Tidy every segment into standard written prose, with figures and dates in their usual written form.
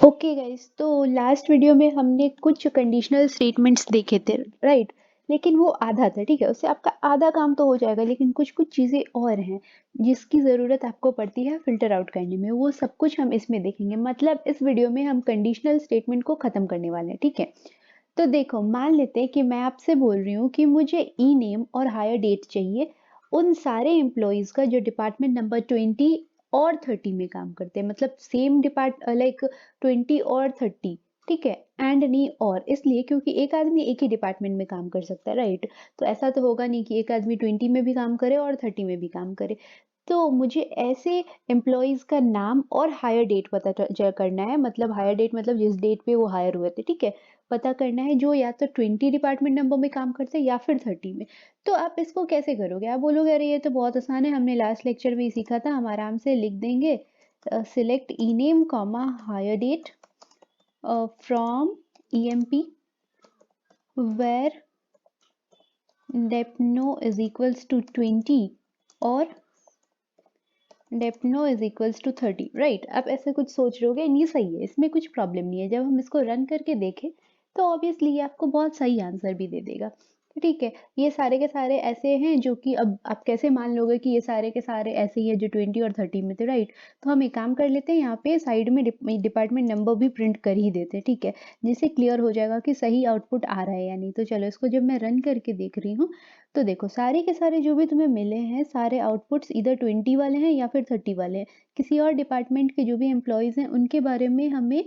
Okay guys, तो last video में हमने कुछ कंडीशनल स्टेटमेंट्स देखे थे, राइट। लेकिन वो आधा था, ठीक है। उससे आपका आधा काम तो हो जाएगा, लेकिन कुछ कुछ चीज़ें और हैं जिसकी ज़रूरत आपको पड़ती है फिल्टर आउट करने में। वो सब कुछ हम इसमें देखेंगे। मतलब इस वीडियो में हम कंडीशनल स्टेटमेंट को ख़त्म करने वाले हैं, ठीक है। तो देखो, मान लेते हैं कि मैं आपसे बोल रही हूँ कि मुझे ई नेम और हायर डेट चाहिए उन सारे एम्प्लॉयज़ का जो डिपार्टमेंट नंबर 20 और 30 में काम करते हैं। मतलब सेम लाइक 20 और 30, ठीक है। एंड नहीं और, इसलिए क्योंकि एक आदमी एक ही डिपार्टमेंट में काम कर सकता है, राइट। तो ऐसा तो होगा नहीं कि एक आदमी 20 में भी काम करे और 30 में भी काम करे। तो मुझे ऐसे एम्प्लॉयज़ का नाम और हायर डेट पता करना है। मतलब हायर डेट मतलब जिस डेट पे वो हायर हुए थे, ठीक है। पता करना है, जो या तो 20 डिपार्टमेंट नंबर में काम करते हैं या फिर 30 में। तो आप इसको कैसे करोगे? आप बोलोगे अरे ये तो बहुत आसान है, हमने लास्ट लेक्चर में ही सीखा था, हम आराम से लिख देंगे। Select e name comma hire date from EMP where deptno is equals to 20 और deptno is equals to 30, right. आप ऐसे कुछ सोच रहे होगे, नहीं सही है, इसमें कुछ प्रॉब्लम नहीं है। जब हम इसको रन करके देखें तो ऑब्वियसली ये आपको बहुत सही आंसर भी दे देगा। तो ठीक है, ये सारे के सारे ऐसे हैं जो कि अब आप कैसे मान लोगे कि ये सारे के सारे ऐसे ही है जो 20 और 30 में थे, राइट। तो हम एक काम कर लेते हैं, यहाँ पे साइड में डिपार्टमेंट नंबर भी प्रिंट कर ही देते हैं, ठीक है। जिससे क्लियर हो जाएगा कि सही आउटपुट आ रहा है या नहीं। तो चलो, इसको जब मैं रन करके देख रही हूँ तो देखो, सारे के सारे जो भी तुम्हें मिले हैं सारे आउटपुट्स इधर 20 वाले हैं या फिर 30 वाले हैं। किसी और डिपार्टमेंट के जो भी एम्प्लॉयज़ हैं उनके बारे में हमें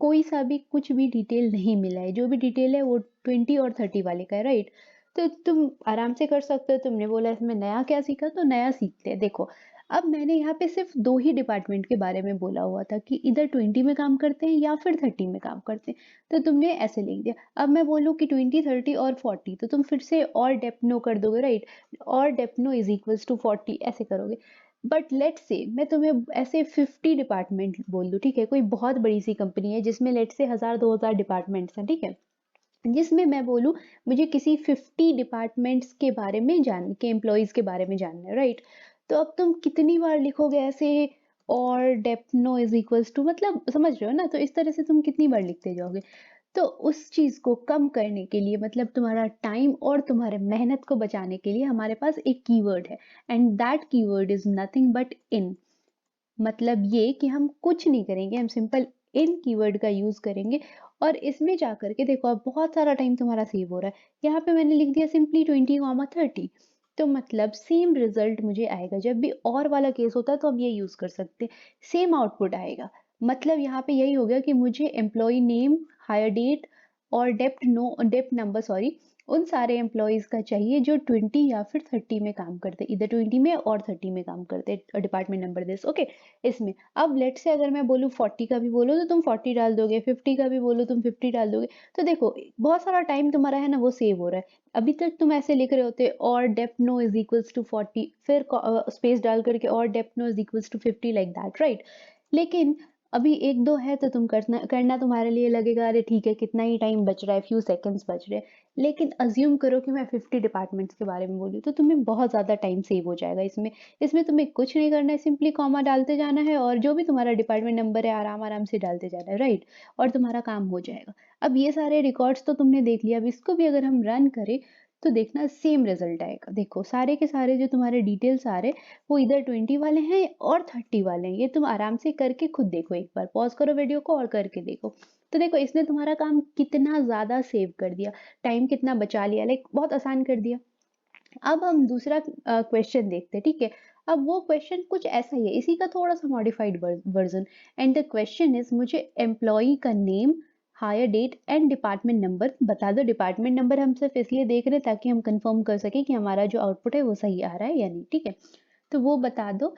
कोई सा भी कुछ भी डिटेल नहीं मिला है। जो भी डिटेल है वो 20 और 30 वाले का है, राइट। तो तुम आराम से कर सकते हो। तुमने बोला इसमें नया क्या सीखा, तो नया सीखते हैं। देखो, अब मैंने यहाँ पे सिर्फ दो ही डिपार्टमेंट के बारे में बोला हुआ था कि इधर 20 में काम करते हैं या फिर 30 में काम करते हैं। तो तुमने ऐसे लिख दिया। अब मैं बोलूँ कि 20, 30 और 40, तो तुम फिर से और डेप्नो कर दोगे, राइट। और डेप्नो इज इक्वल्स टू 40 ऐसे करोगे। बट लेट से मैं तुम्हें ऐसे 50 डिपार्टमेंट बोल दूँ, ठीक है। कोई बहुत बड़ी सी कंपनी है जिसमें लेट से 1000-2000 डिपार्टमेंट्स हैं, ठीक है। जिसमें मैं बोलूँ मुझे किसी 50 डिपार्टमेंट्स के बारे में जान के एम्प्लॉयज़ के बारे में जानना है, राइट। तो अब तुम कितनी बार लिखोगे ऐसे और डेप्नो इज इक्वल्स टू, मतलब समझ रहे हो ना। तो इस तरह से तुम कितनी बार लिखते जाओगे। तो उस चीज़ को कम करने के लिए, मतलब तुम्हारा टाइम और तुम्हारे मेहनत को बचाने के लिए हमारे पास एक कीवर्ड है। And that keyword is nothing but in. मतलब ये कि हम कुछ नहीं करेंगे, हम सिंपल इन कीवर्ड का यूज़ करेंगे। और इसमें जाकर के देखो, अब बहुत सारा टाइम तुम्हारा सेव हो रहा है। यहाँ पे मैंने लिख दिया सिंपली 20, 30। तो मतलब सेम रिजल्ट मुझे आएगा। जब भी और वाला केस होता है तो हम ये यूज़ कर सकते हैं, सेम आउटपुट आएगा। मतलब यहाँ पे यही हो गया कि मुझे एम्प्लॉय नेम, हायर डेट और डेप्ट नंबर, सॉरी, उन सारे एम्प्लॉयज़ का चाहिए जो 20 या फिर 30 में काम करते हैं। इधर 20 में और 30 में काम करते हैं, डिपार्टमेंट नंबर दिस, ओके। इसमें अब लेट से अगर मैं बोलूँ 40 का भी बोलो तो तुम 40 डाल दोगे, 50 का भी बोलो तुम 50 डाल दोगे। तो देखो, बहुत सारा टाइम तुम्हारा है ना वो सेव हो रहा है। अभी तक तुम ऐसे लिख रहे होते और depth no is equals to 40, फिर स्पेस डाल करके और depth no is equals to 50 like that, right. लेकिन अभी एक दो है तो तुम करना करना तुम्हारे लिए लगेगा अरे ठीक है, कितना ही टाइम बच रहा है, फ्यू सेकंड्स बच रहे हैं। लेकिन अज्यूम करो कि मैं 50 डिपार्टमेंट्स के बारे में बोली तो तुम्हें बहुत ज़्यादा टाइम सेव हो जाएगा इसमें। इसमें तुम्हें कुछ नहीं करना है, सिंपली कॉमा डालते जाना है और जो भी तुम्हारा डिपार्टमेंट नंबर है आराम आराम से डालते जाना है, राइट। और तुम्हारा काम हो जाएगा। अब ये सारे रिकॉर्ड्स तो तुमने देख लिया। अब इसको भी अगर हम रन करें तो देखना सेम रिजल्ट आएगा। देखो, सारे के सारे जो तुम्हारे डिटेल्स आ रहे हैं वो इधर 20 वाले हैं और 30 वाले हैं। ये तुम आराम से करके खुद देखो, एक बार पॉज करो वीडियो को और करके देखो। तो देखो, इसने तुम्हारा काम कितना ज़्यादा सेव कर दिया, टाइम कितना बचा लिया, लाइक बहुत आसान कर दिया। अब हम दूसरा क्वेश्चन देखते हैं, ठीक है। अब वो क्वेश्चन कुछ ऐसा ही है, इसी का थोड़ा सा modified version. And the question is, मुझे एम्प्लॉय का name, hire date and department number बता दो। डिपार्टमेंट नंबर हम सिर्फ इसलिए देख रहे हैं ताकि हम कंफर्म कर सके कि हमारा जो आउटपुट है वो सही आ रहा है या नहीं, ठीक है। तो वो बता दो,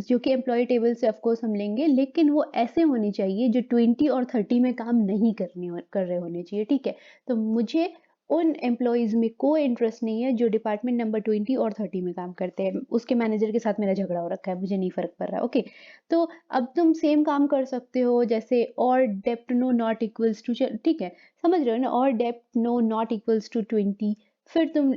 जो कि एम्प्लॉय टेबल से ऑफकोर्स हम लेंगे, लेकिन वो ऐसे होने चाहिए जो 20 और 30 में काम नहीं कर रहे होने चाहिए, ठीक है। तो मुझे उन एम्प्लॉइज़ में कोई इंटरेस्ट नहीं है जो डिपार्टमेंट नंबर 20 और 30 में काम करते हैं। उसके मैनेजर के साथ मेरा झगड़ा हो रखा है, मुझे नहीं फ़र्क पड़ रहा है, ओके। तो अब तुम सेम काम कर सकते हो, जैसे और dept no not equals to, ठीक है, समझ रहे हो ना। और dept no not equals to 20, फिर तुम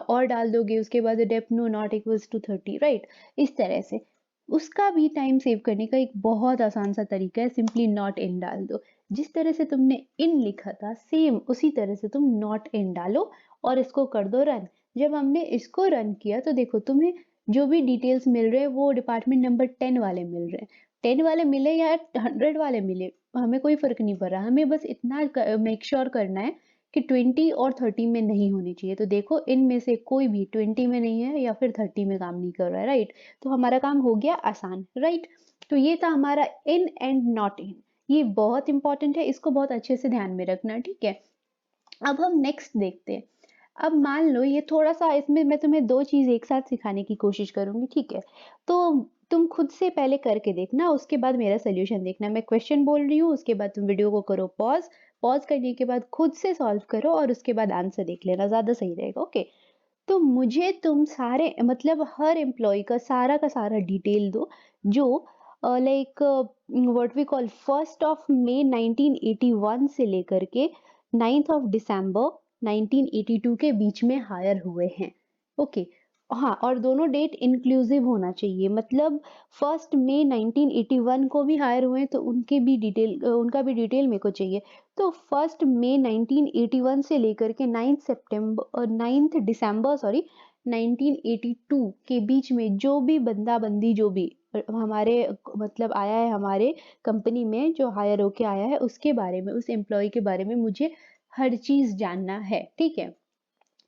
और डाल दोगे, उसके बाद dept no not equals to 30, right. इस तरह से उसका भी टाइम सेव करने का एक बहुत आसान सा तरीका है, सिंपली नॉट इन डाल दो। जिस तरह से तुमने इन लिखा था सेम उसी तरह से तुम नॉट इन डालो और इसको कर दो रन। जब हमने इसको रन किया तो देखो तुम्हें जो भी डिटेल्स मिल रहे हैं वो डिपार्टमेंट नंबर 10 वाले मिल रहे हैं। 10 वाले मिले या 100 वाले मिले, हमें कोई फर्क नहीं पड़ रहा, हमें बस इतना मेक श्योर करना है कि 20 और 30 में नहीं होनी चाहिए। तो देखो इनमें से कोई भी 20 में नहीं है या फिर 30 में काम नहीं कर रहा है, राइट? तो हमारा काम हो गया आसान, राइट? तो ये था हमारा इन एंड नॉट इन। ये बहुत इंपॉर्टेंट है, इसको बहुत अच्छे से ध्यान में रखना, ठीक है? अब हम नेक्स्ट देखते हैं। अब मान लो ये थोड़ा-सा, इसमें मैं तुम्हें 2 चीज़ एक साथ सिखाने की कोशिश करूँगी, ठीक है? तो तुम खुद से पहले करके देखना, उसके बाद मेरा सॉल्यूशन देखना। मैं क्वेश्चन बोल रही हूँ, उसके बाद तुम वीडियो को करो पॉज़, पॉज़ करने के बाद खुद से सॉल्व करो और उसके बाद आंसर देख लेना, ज़्यादा सही रहेगा, ओके? तो मुझे तुम सारे मतलब हर एम्प्लॉयी का सारा डिटेल दो जो like what we call 1st of May 1981 से लेकर के 9th ऑफ दिसंबर 1982 के बीच में हायर हुए हैं। ओके, हाँ, और दोनों डेट इंक्लूसिव होना चाहिए, मतलब 1st मई 1981 को भी हायर हुए हैं तो उनका भी डिटेल मेरे को चाहिए। तो 1st मई 1981 से लेकर के 9th दिसंबर 1982 के बीच में जो भी बंदा-बंदी जो भी हमारे मतलब आया है हमारे कंपनी में, जो हायर होके आया है उसके बारे में, उस एम्प्लॉयी के बारे में मुझे हर चीज़ जानना है, ठीक है?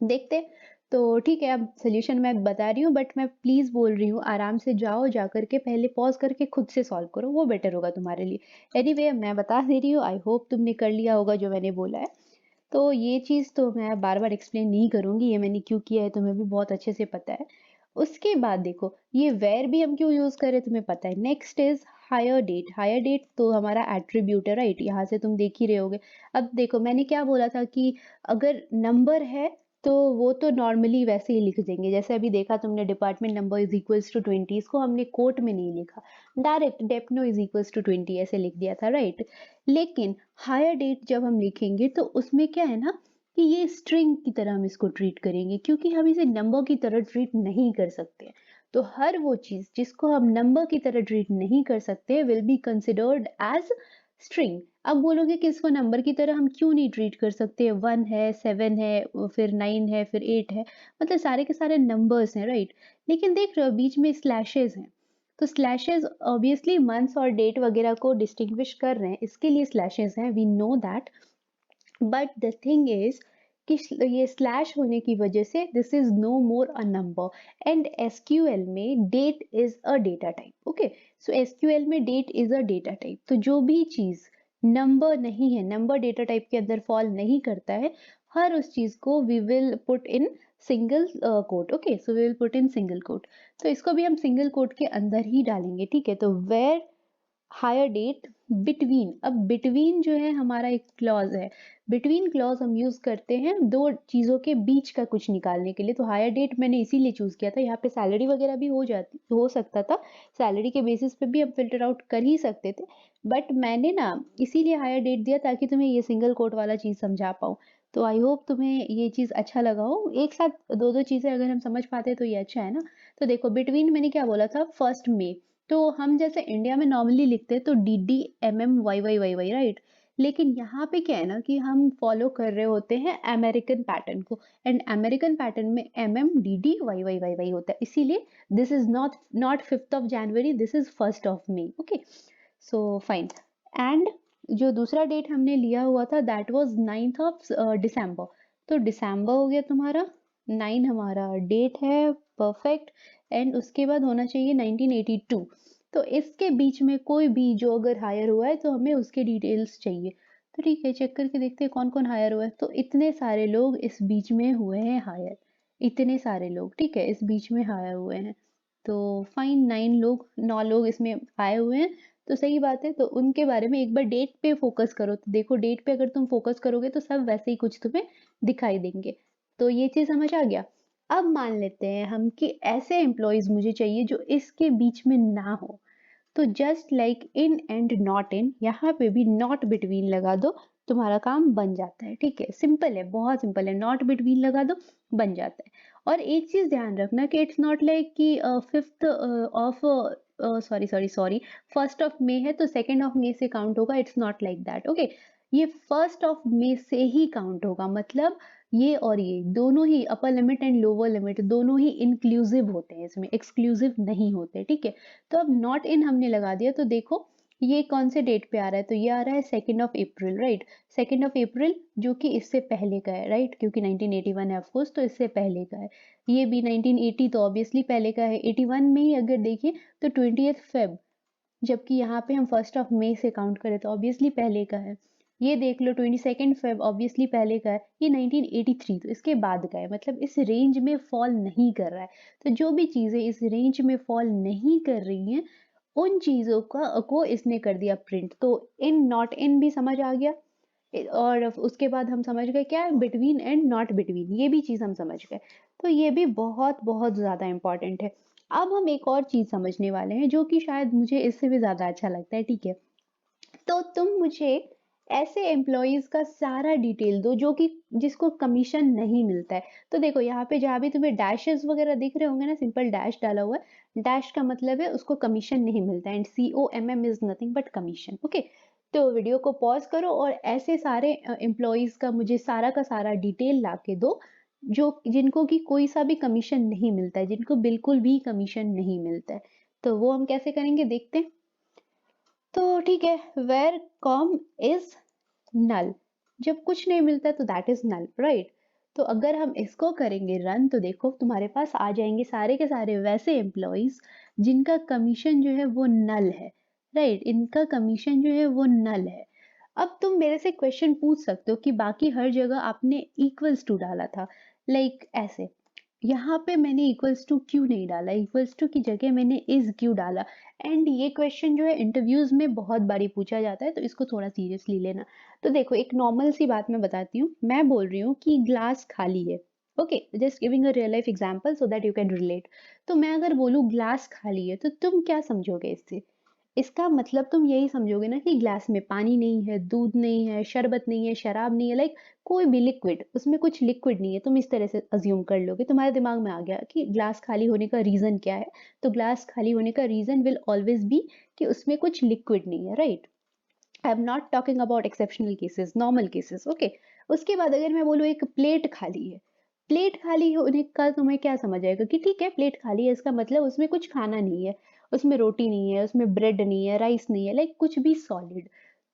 देखते। तो ठीक है, अब सॉल्यूशन मैं बता रही हूँ बट मैं प्लीज़ बोल रही हूँ आराम से जाओ, जाकर के पहले पॉज़ करके खुद से सॉल्व करो, वो बेटर होगा तुम्हारे लिए। एनीवे मैं बता दे रही हूँ, आई होप तुमने कर लिया होगा जो मैंने बोला है। तो ये चीज़ तो मैं बार-बार एक्सप्लेन नहीं करूँगी, ये मैंने क्यों किया है तुम्हें भी बहुत अच्छे से पता है। उसके बाद देखो, ये वेयर भी हम क्यों यूज़ कर रहे हैं तुम्हें पता है। नेक्स्ट इज़ हायर डेट तो हमारा एट्रिब्यूट है, राइट? यहाँ से तुम देख ही रहे होगे। अब देखो मैंने क्या बोला था कि अगर नंबर है तो वो तो नॉर्मली वैसे ही लिख देंगे, जैसे अभी देखा तुमने department number is equals to 20, इसको हमने कोट में नहीं लिखा, direct deptno is equals to 20 ऐसे लिख दिया था, राइट? लेकिन हायर डेट जब हम लिखेंगे तो उसमें क्या है ना कि ये स्ट्रिंग की तरह हम इसको ट्रीट करेंगे, क्योंकि हम इसे नंबर की तरह ट्रीट नहीं कर सकते। तो हर वो चीज़ जिसको हम नंबर की तरह ट्रीट नहीं कर सकते will be considered as string. अब बोलोगे कि इसको नंबर की तरह हम क्यों नहीं ट्रीट कर सकते? 1 है, 7 है, फिर 9 है, फिर 8 है, मतलब सारे के सारे नंबर्स हैं, राइट? लेकिन देख रहे हो बीच में स्लैशेस हैं, तो स्लैशेस ऑब्वियसली मंथ्स और डेट वगैरह को डिस्टिंग्विश कर रहे हैं, इसके लिए स्लैशेस हैं, we know that. But the thing is कि ये स्लैश होने की वजह से this is no more a number, and SQL में date is a data type, okay? So SQL में date is a data type, तो जो भी चीज नंबर नहीं है, नंबर डेटा टाइप के अंदर फॉल नहीं करता है, हर उस चीज को we will put in single quote, okay? So we will put in single quote. तो इसको भी हम सिंगल कोट के अंदर ही डालेंगे, ठीक है? तो वेयर हायर डेट बिटवीन, अब बिटवीन जो है हमारा एक क्लॉज है, बिटवीन क्लॉज हम यूज करते हैं दो चीजों के बीच का कुछ निकालने के लिए। तो हायर डेट मैंने इसीलिए चूज किया था, यहाँ पे सैलरी वगैरह भी हो सकता था, सैलरी के बेसिस पे भी हम फिल्टर आउट कर ही सकते थे, बट मैंने ना इसीलिए हायर डेट दिया ताकि तुम्हें ये सिंगल कोट वाला चीज समझा पाऊँ। तो आई होप तुम्हें ये चीज अच्छा लगा हो, एक साथ दो दो चीजें अगर हम समझ पाते तो ये अच्छा है ना। तो देखो बिटवीन मैंने क्या बोला था, 1st में, तो हम जैसे इंडिया में नॉर्मली लिखते हैं तो D D M M Y Y Y Y, right? लेकिन यहाँ पे क्या है ना कि हम फॉलो कर रहे होते हैं अमेरिकन पैटर्न को, एंड अमेरिकन पैटर्न में M M D D Y Y Y Y होता है, इसीलिए this is not not 5th of January, this is 1st of May, okay? So fine. And जो दूसरा डेट हमने लिया हुआ था that was 9th of December, तो दिसंबर हो गया तुम्हारा, 9 हमारा डेट है, परफेक्ट। एंड उसके बाद होना चाहिए 1982, तो इसके बीच में कोई भी जो अगर हायर हुआ है तो हमें उसके डिटेल्स चाहिए। तो ठीक है, चेक करके देखते हैं कौन कौन हायर हुआ है। तो इतने सारे लोग इस बीच में हुए हैं हायर, इतने सारे लोग, ठीक है, इस बीच में हायर हुए हैं। तो फाइन, 9 लोग इसमें आए हुए हैं, तो सही बात है। तो उनके बारे में एक बार डेट पे फोकस करो, तो देखो डेट पे अगर तुम फोकस करोगे तो सब वैसे ही कुछ तुम्हें दिखाई देंगे। तो ये चीज समझ आ गया। अब मान लेते हैं हम कि ऐसे एम्प्लॉयज मुझे चाहिए जो इसके बीच में ना हो, तो just like in and not in, यहाँ पे भी नॉट बिटवीन लगा दो, तुम्हारा काम बन जाता है, ठीक है? सिंपल है, बहुत सिंपल है, नॉट बिटवीन लगा दो, बन जाता है। और एक चीज ध्यान रखना कि इट्स नॉट लाइक कि 5th of sorry sorry sorry, 1 है तो 2 से काउंट होगा, it's not like that, okay. ये 1 से ही काउंट होगा, मतलब ये और ये दोनों ही upper limit and lower limit दोनों ही इंक्लूसिव होते हैं, इसमें एक्सक्लूसिव नहीं होते, ठीक है। तो अब नॉट इन हमने लगा दिया, तो देखो ये कौन से डेट पे आ रहा है, तो ये आ रहा है 2 राइट। 2 जो कि इससे पहले का है, राइट, क्योंकि 1981 है ऑफकोर्स, तो इससे पहले का है। ये भी 1980 तो ऑब्वियसली पहले का है। 81 में ही अगर देखिए तो 20th Feb, जबकि यहाँ पे हम 1 से काउंट करें तो ऑब्वियसली पहले का है। ये देख लो 22nd Feb ऑब्वियसली पहले का है। ये 1983 तो इसके बाद का है, मतलब इस रेंज में फॉल नहीं कर रहा है। तो जो भी चीजें इस रेंज में फॉल नहीं कर रही हैं, उन चीजों का को इसने कर दिया प्रिंट। तो इन नॉट इन भी समझ आ गया, और उसके बाद हम समझ गए क्या है बिटवीन एंड नॉट बिटवीन, ये भी चीज हम समझ गए। तो ये भी बहुत बहुत ज्यादा इंपॉर्टेंट है। अब हम एक और चीज समझने वाले हैं जो कि शायद मुझे इससे भी ज्यादा अच्छा लगता है, ठीक है। तो तुम मुझे ऐसे एम्प्लॉयज का सारा डिटेल दो जो कि जिसको कमीशन नहीं मिलता है। तो देखो यहाँ पे जहाँ भी तुम्हें डैशेस वगैरह दिख रहे होंगे ना, सिंपल डैश डाला हुआ है, डैश का मतलब है उसको कमीशन नहीं मिलता है, and COMM is nothing but commission, okay. तो वीडियो को पॉज करो और ऐसे सारे एम्प्लॉयज का मुझे सारा का सारा डिटेल ला के दो जो जिनको कि कोई सा भी कमीशन नहीं मिलता है, जिनको बिल्कुल भी कमीशन नहीं मिलता है। तो वो हम कैसे करेंगे देखते हैं। तो ठीक है, वेर कॉम इज नल, जब कुछ नहीं मिलता तो दैट इज नल, राइट। तो अगर हम इसको करेंगे रन, तो देखो तुम्हारे पास आ जाएंगे सारे के सारे वैसे एम्प्लॉयज जिनका कमीशन जो है वो नल है, राइट, इनका कमीशन जो है वो नल है। अब तुम मेरे से क्वेश्चन पूछ सकते हो कि बाकी हर जगह आपने इक्वल्स टू डाला था, लाइक ऐसे, यहाँ पे मैंने इक्वल्स टू क्यों नहीं डाला, इक्वल्स टू की जगह मैंने इज क्यों डाला। एंड ये क्वेश्चन जो है इंटरव्यूज में बहुत बारी पूछा जाता है, तो इसको थोड़ा सीरियसली लेना। तो देखो एक नॉर्मल सी बात मैं बताती हूँ, मैं बोल रही हूँ कि ग्लास खाली है, okay, just giving a real life example so that you can relate. तो मैं अगर बोलूँ ग्लास खाली है, तो तुम क्या समझोगे इससे? इसका मतलब तुम यही समझोगे ना कि ग्लास में पानी नहीं है, दूध नहीं है, शरबत नहीं है, शराब नहीं है, लाइक कोई भी लिक्विड, उसमें कुछ लिक्विड नहीं है, तुम इस तरह से अज्यूम कर लोगे। तुम्हारे दिमाग में आ गया कि ग्लास खाली होने का रीजन क्या है। तो ग्लास खाली होने का रीजन विल ऑलवेज बी कि उसमें कुछ लिक्विड नहीं है, right. I am not talking about exceptional cases, normal cases, okay. उसके बाद अगर मैं बोलूँ एक प्लेट खाली है, प्लेट खाली होने का तुम्हें क्या समझ आएगा कि ठीक है प्लेट खाली है, इसका मतलब उसमें कुछ खाना नहीं है, उसमें रोटी नहीं है, उसमें ब्रेड नहीं है, राइस नहीं है, लाइक कुछ भी सॉलिड।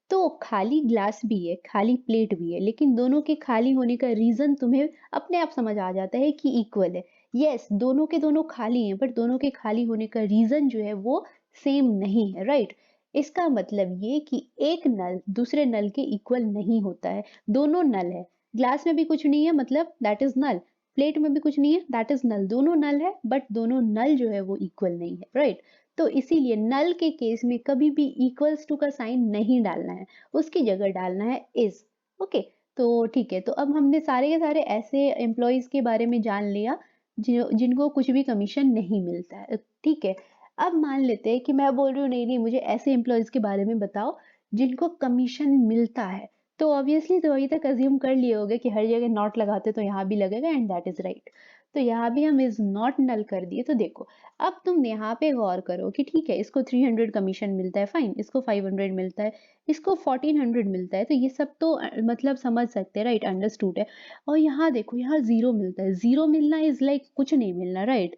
तो खाली ग्लास भी है, खाली प्लेट भी है, लेकिन दोनों के खाली होने का रीजन तुम्हें अपने आप समझ आ जाता है कि इक्वल है। यस, दोनों के दोनों खाली हैं, बट दोनों के खाली होने का रीजन जो है वो सेम नहीं है, राइट। इसका मतलब ये कि एक नल दूसरे नल के इक्वल नहीं होता है, दोनों नल है। ग्लास में भी कुछ नहीं है मतलब दैट इज नल, प्लेट में भी कुछ नहीं है दैट इज नल, दोनों नल है बट दोनों नल जो है वो इक्वल नहीं है, राइट। तो इसीलिए नल के केस में कभी भी इक्वल्स टू का साइन नहीं डालना है, उसकी जगह डालना है इज, ओके। तो ठीक है, तो अब हमने सारे के सारे ऐसे एम्प्लॉयज के बारे में जान लिया जिनको कुछ भी कमीशन नहीं मिलता है, ठीक है। अब मान लेते हैं कि मैं बोल रही हूँ नहीं नहीं मुझे ऐसे एम्प्लॉयज के बारे में बताओ जिनको कमीशन मिलता है। तो ऑब्वियसली तो अभी तक अज्यूम कर लिए होगे कि हर जगह नॉट लगाते तो यहाँ भी लगेगा, एंड दैट इज राइट। तो यहाँ भी हम इज नॉट नल कर दिए। तो देखो अब तुम यहाँ पे गौर करो कि ठीक है इसको 300 कमीशन मिलता है, फाइन, इसको 500 मिलता है, इसको 1400 मिलता है, तो ये सब तो मतलब समझ सकते हैं, राइट, अंडरस्टूड है। और यहाँ देखो यहाँ जीरो मिलता है, जीरो मिलना इज लाइक कुछ नहीं मिलना, राइट।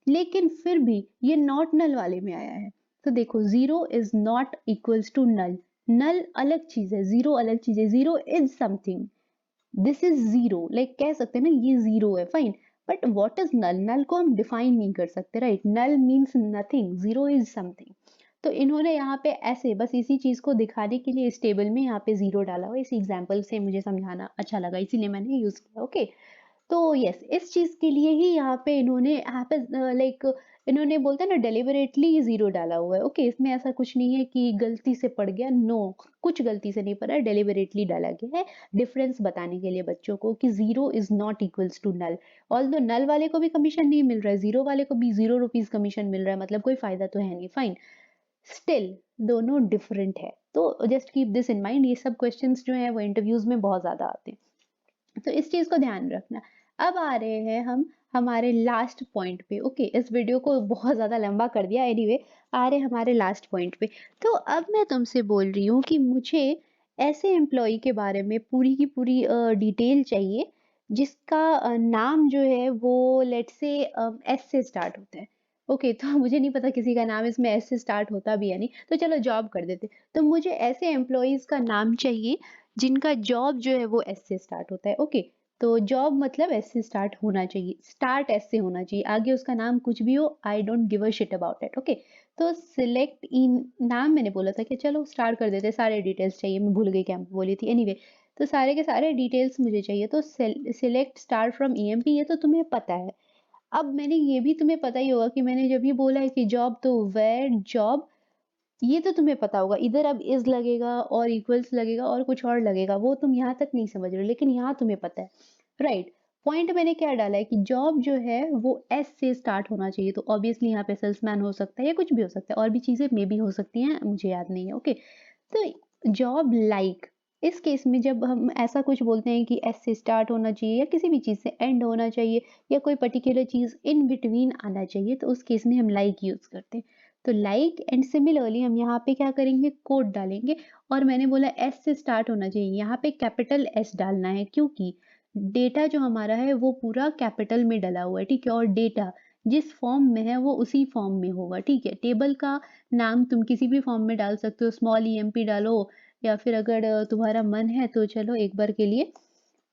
लेकिन फिर भी ये नॉट नल वाले में आया है। तो देखो zero is not equals to null, null अलग चीज है, जीरो अलग चीज है, zero is something, this is zero, like कह सकते हैं ना ये जीरो है, fine. But what is null, null को हम डिफाइन नहीं कर सकते, right, null means nothing, zero is something. तो इन्होंने यहाँ पे ऐसे बस इसी चीज को दिखाने के लिए इस टेबल में यहाँ पे जीरो डाला हुआ, इस एग्जाम्पल से मुझे समझाना अच्छा लगा इसीलिए मैंने यूज किया, ओके। तो यस इस चीज के लिए ही यहाँ पे इन्होंने यहाँ पे लाइक इन्होंने बोलते हैं ना डेलिबरेटली जीरो डाला हुआ है, ओके। इसमें ऐसा कुछ नहीं है कि गलती से पड़ गया, नो, कुछ गलती से नहीं पड़ा है, डेलिबरेटली डाला गया है डिफरेंस बताने के लिए बच्चों को कि zero is not equals to null. Although null वाले को भी कमीशन नहीं मिल रहा है, जीरो वाले को भी ₹0 कमीशन मिल रहा है, मतलब कोई फायदा तो है नहीं, फाइन, स्टिल दोनों डिफरेंट है। तो just keep this in mind, ये सब क्वेश्चंस जो है वो इंटरव्यूज में बहुत ज्यादा आते हैं, तो इस चीज को ध्यान रखना। अब आ रहे हैं हम हमारे लास्ट पॉइंट पे। ओके, इस वीडियो को बहुत ज़्यादा लंबा कर दिया। एनीवे, आ रहे हमारे लास्ट पॉइंट पे। तो अब मैं तुमसे बोल रही हूँ कि मुझे ऐसे एम्प्लॉई के बारे में पूरी की पूरी डिटेल चाहिए जिसका नाम जो है वो लेट्स से एस से स्टार्ट होता है। ओके, तो मुझे नहीं पता किसी का नाम इसमें एस से स्टार्ट होता भी है नहीं, तो चलो जॉब कर देते। तो मुझे ऐसे एम्प्लॉइज़ का नाम चाहिए जिनका जॉब जो है वो एस से स्टार्ट होता है। ओके, तो जॉब मतलब एस से स्टार्ट होना चाहिए, स्टार्ट एस से होना चाहिए, आगे उसका नाम कुछ भी हो, I don't give a shit about it. Okay, तो सिलेक्ट इन, नाम मैंने बोला था कि चलो स्टार्ट कर देते, सारे डिटेल्स चाहिए, मैं भूल गई क्या बोली थी। एनीवे, तो सारे के सारे डिटेल्स मुझे चाहिए। तो सिलेक्ट स्टार्ट फ्रॉम ईएमपी, ये तो तुम्हें पता है। अब मैंने ये भी तुम्हें पता ही होगा कि मैंने जब ये बोला है कि जॉब, तो वेयर जॉब, ये तो तुम्हें पता होगा। इधर अब इज़ लगेगा और इक्वल्स लगेगा और कुछ और लगेगा, वो तुम यहाँ तक नहीं समझ रहे हो, लेकिन यहाँ तुम्हें पता है, राइट? पॉइंट मैंने क्या डाला है कि जॉब जो है वो एस से स्टार्ट होना चाहिए, तो ऑब्वियसली यहाँ पे सेल्समैन हो सकता है या कुछ भी हो सकता है, और भी चीज़ें मे बी हो सकती हैं, मुझे याद नहीं है। ओके, तो जॉब लाइक, इस केस में जब हम ऐसा कुछ बोलते हैं कि एस से स्टार्ट होना चाहिए या किसी भी चीज़ से एंड होना चाहिए या कोई पर्टिकुलर चीज़ इन बिटवीन आना चाहिए, तो उस केस में हम लाइक यूज़ करते हैं। तो लाइक एंड सिमिलरली हम यहाँ पे क्या करेंगे, कोड डालेंगे। और मैंने बोला एस से स्टार्ट होना चाहिए, यहाँ पे कैपिटल एस डालना है, क्योंकि डेटा जो हमारा है वो पूरा कैपिटल में डला हुआ है, ठीक है? और डेटा जिस फॉर्म में है वो उसी फॉर्म में होगा, ठीक है? टेबल का नाम तुम किसी भी फॉर्म में डाल सकते हो, स्मॉल ईएमपी डालो, या फिर अगर तुम्हारा मन है तो चलो एक बार के लिए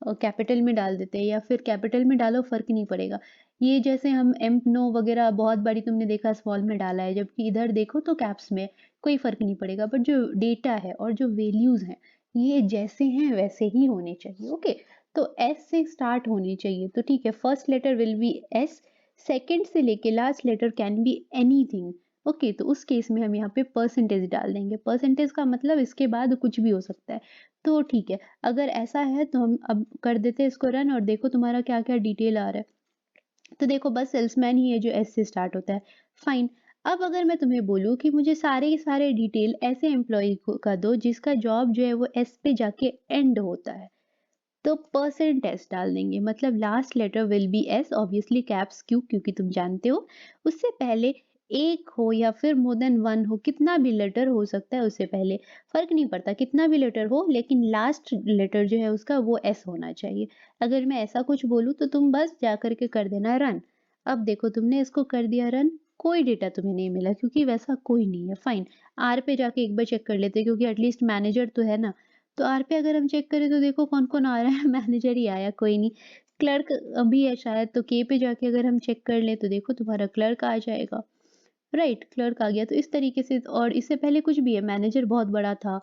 कैपिटल में डाल देते हैं, या फिर कैपिटल में डालो, फ़र्क नहीं पड़ेगा। ये जैसे हम एम्प नो वगैरह बहुत बारी तुमने देखा स्मॉल में डाला है, जबकि इधर देखो तो कैप्स में, कोई फ़र्क नहीं पड़ेगा। बट जो डेटा है और जो वैल्यूज़ हैं, ये जैसे हैं वैसे ही होने चाहिए, ओके? तो एस से स्टार्ट होनी चाहिए, तो ठीक है, first letter will be S, second से लेके last letter can be anything. Okay, तो उस केस में हम यहाँ पे परसेंटेज डाल देंगे। परसेंटेज का मतलब इसके बाद कुछ भी हो सकता है। तो ठीक है, अगर ऐसा है तो हम अब कर देते हैं इसको रन, और देखो तुम्हारा क्या-क्या डिटेल आ रहा है। तो देखो बस सेल्समैन ही है जो एस से स्टार्ट होता है, फाइन। अब अगर मैं तुम्हें बोलूँ कि मुझे सारे के सारे डिटेल ऐसे एम्प्लॉयी को का दो जिसका जॉब जो है वो एस पे जाके एंड होता है, तो परसेंट एस डाल देंगे, मतलब last letter will be S, obviously caps क्यों, क्योंकि तुम जानते हो उससे पहले एक हो या फिर मोर देन वन हो, कितना भी लेटर हो सकता है उससे पहले, फर्क नहीं पड़ता कितना भी लेटर हो, लेकिन लास्ट लेटर जो है उसका वो एस होना चाहिए। अगर मैं ऐसा कुछ बोलूँ तो तुम बस जा करके कर देना रन। अब देखो तुमने इसको कर दिया रन, कोई डेटा तुम्हें नहीं मिला क्योंकि वैसा कोई नहीं है, फाइन। आर पे जाके एक बार चेक कर लेते हैं, क्योंकि एटलीस्ट मैनेजर तो है ना। तो आर पे अगर हम चेक करें तो देखो कौन-कौन आ रहा है, मैनेजर ही आया, कोई नहीं। क्लर्क भी है शायद, तो के पे जाके अगर हम चेक कर लें तो देखो तुम्हारा क्लर्क आ जाएगा। राइट, क्लर्क आ गया। तो इस तरीके से, और इससे पहले कुछ भी है, मैनेजर बहुत बड़ा था,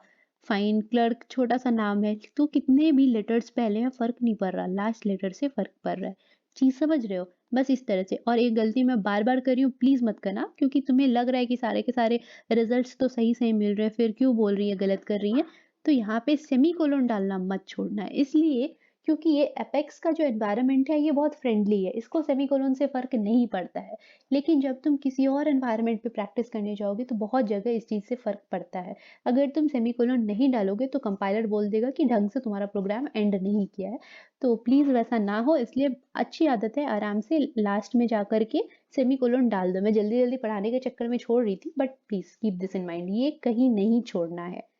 फाइन, क्लर्क छोटा-सा नाम है, तो कितने भी लेटर्स पहले हैं फ़र्क नहीं पड़ रहा, लास्ट लेटर से फ़र्क पड़ रहा है। चीज़ समझ रहे हो? बस इस तरह से। और एक गलती मैं बार-बार कर रही हूँ, प्लीज़ मत करना, क्योंकि तुम्हें लग रहा है कि सारे के सारे रिज़ल्ट्स तो सही-सही मिल रहे हैं, फिर क्यों बोल रही है गलत कर रही है। तो यहाँ पे सेमीकोलन डालना मत छोड़ना है, इसलिए क्योंकि ये एपेक्स का जो एनवायरनमेंट है ये बहुत फ्रेंडली है, इसको सेमीकोलन से फ़र्क नहीं पड़ता है। लेकिन जब तुम किसी और एनवायरनमेंट पे प्रैक्टिस करने जाओगे तो बहुत जगह इस चीज़ से फ़र्क पड़ता है। अगर तुम सेमीकोलन नहीं डालोगे तो कंपाइलर बोल देगा कि ढंग से तुम्हारा प्रोग्राम एंड नहीं किया है। तो प्लीज़ वैसा ना हो, इसलिए अच्छी आदत है आराम से लास्ट में जाकर के सेमीकोलन डाल दो। मैं जल्दी-जल्दी पढ़ाने के चक्कर में छोड़ रही थी, but please keep this in mind, ये कहीं नहीं छोड़ना है।